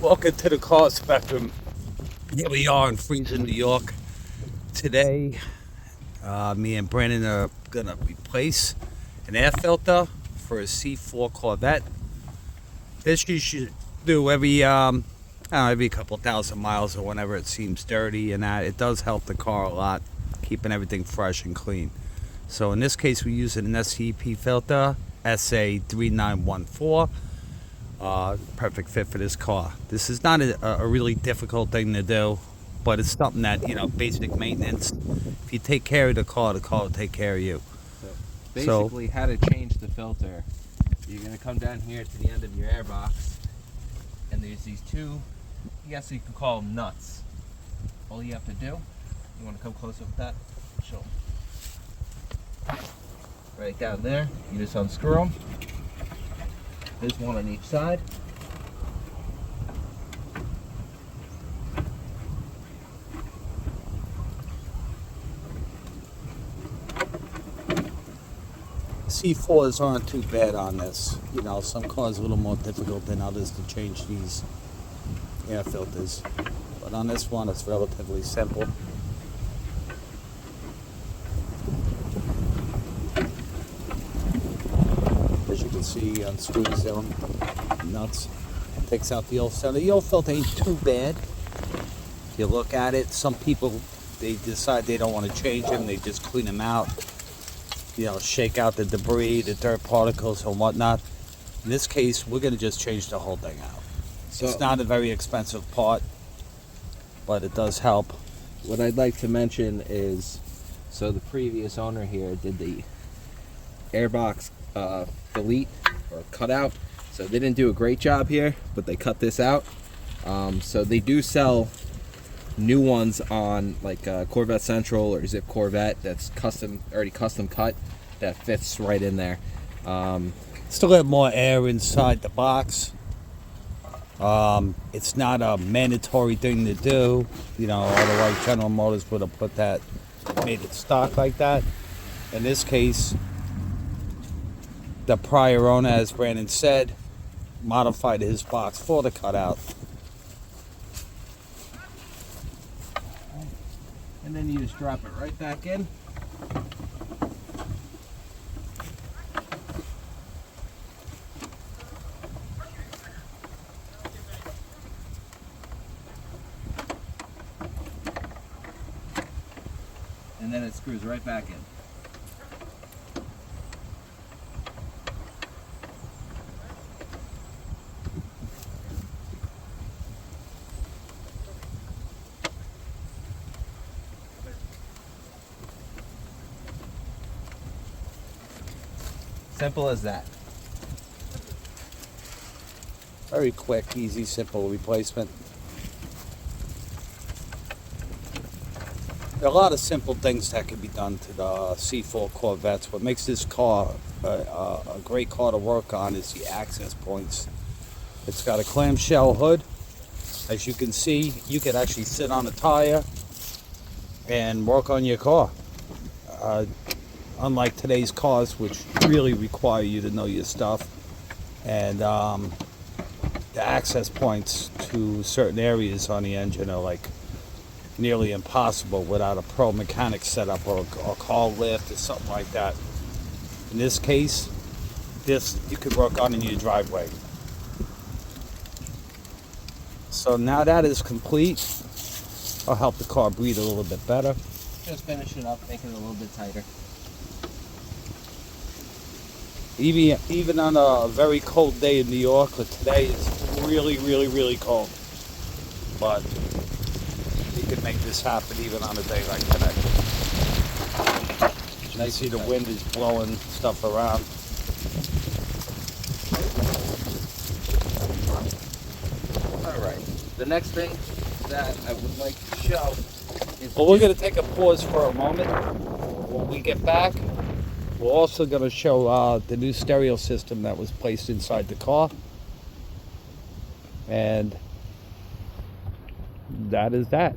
Welcome to the car spectrum. Here we are in freezing New York. Today, me and Brandon are gonna replace an air filter for a C4 Corvette. This you should do every every couple thousand miles or whenever it seems dirty, and that it does help the car a lot, keeping everything fresh and clean. So in this case, we use an SCP filter, SA3914. Perfect fit for this car. This is not a really difficult thing to do, but it's something that, basic maintenance. If you take care of the car will take care of you. So basically, how to change the filter. You're going to come down here to the end of your air box, and there's these two, I guess you could call them nuts. All you have to do, you want to come closer with that? Show them. Right down there, you just unscrew them. There's one on each side. C4s aren't too bad on this. Some cars are a little more difficult than others to change these air filters. But on this one, it's relatively simple. As you can see, unscrews them nuts, takes out the old filter. The old filter ain't too bad. If you look at it, some people, they decide they don't want to change them. They just clean them out. Shake out the debris, the dirt particles and whatnot. In this case, we're going to just change the whole thing out. So, it's not a very expensive part, but it does help. What I'd like to mention is, so the previous owner here did the airbox delete or cut out. So they didn't do a great job here, but they cut this out. So they do sell new ones on like Corvette Central or Zip Corvette that's already custom cut, that fits right in there. Still have more air inside the box. It's not a mandatory thing to do. Otherwise General Motors would have made it stock like that. In this case, the prior owner, as Brandon said, modified his box for the cutout. And then you just drop it right back in. And then it screws right back in. Simple as that. Very quick, easy, simple replacement. There are a lot of simple things that can be done to the C4 Corvettes. What makes this car a great car to work on is the access points. It's got a clamshell hood. As you can see, you can actually sit on a tire and work on your car. Unlike today's cars, which really require you to know your stuff, and the access points to certain areas on the engine are like nearly impossible without a pro mechanic setup or a car lift or something like that. In this case, this you could work on in your driveway. So now that is complete, I'll help the car breathe a little bit better. Just finish it up, make it a little bit tighter. Even on a very cold day in New York, but today is really, really, really cold. But you can make this happen even on a day like today. And I see the wind is blowing stuff around. Alright, the next thing that I would like to show is... Well, we're going to take a pause for a moment. When we get back, we're also going to show the new stereo system that was placed inside the car. And that is that.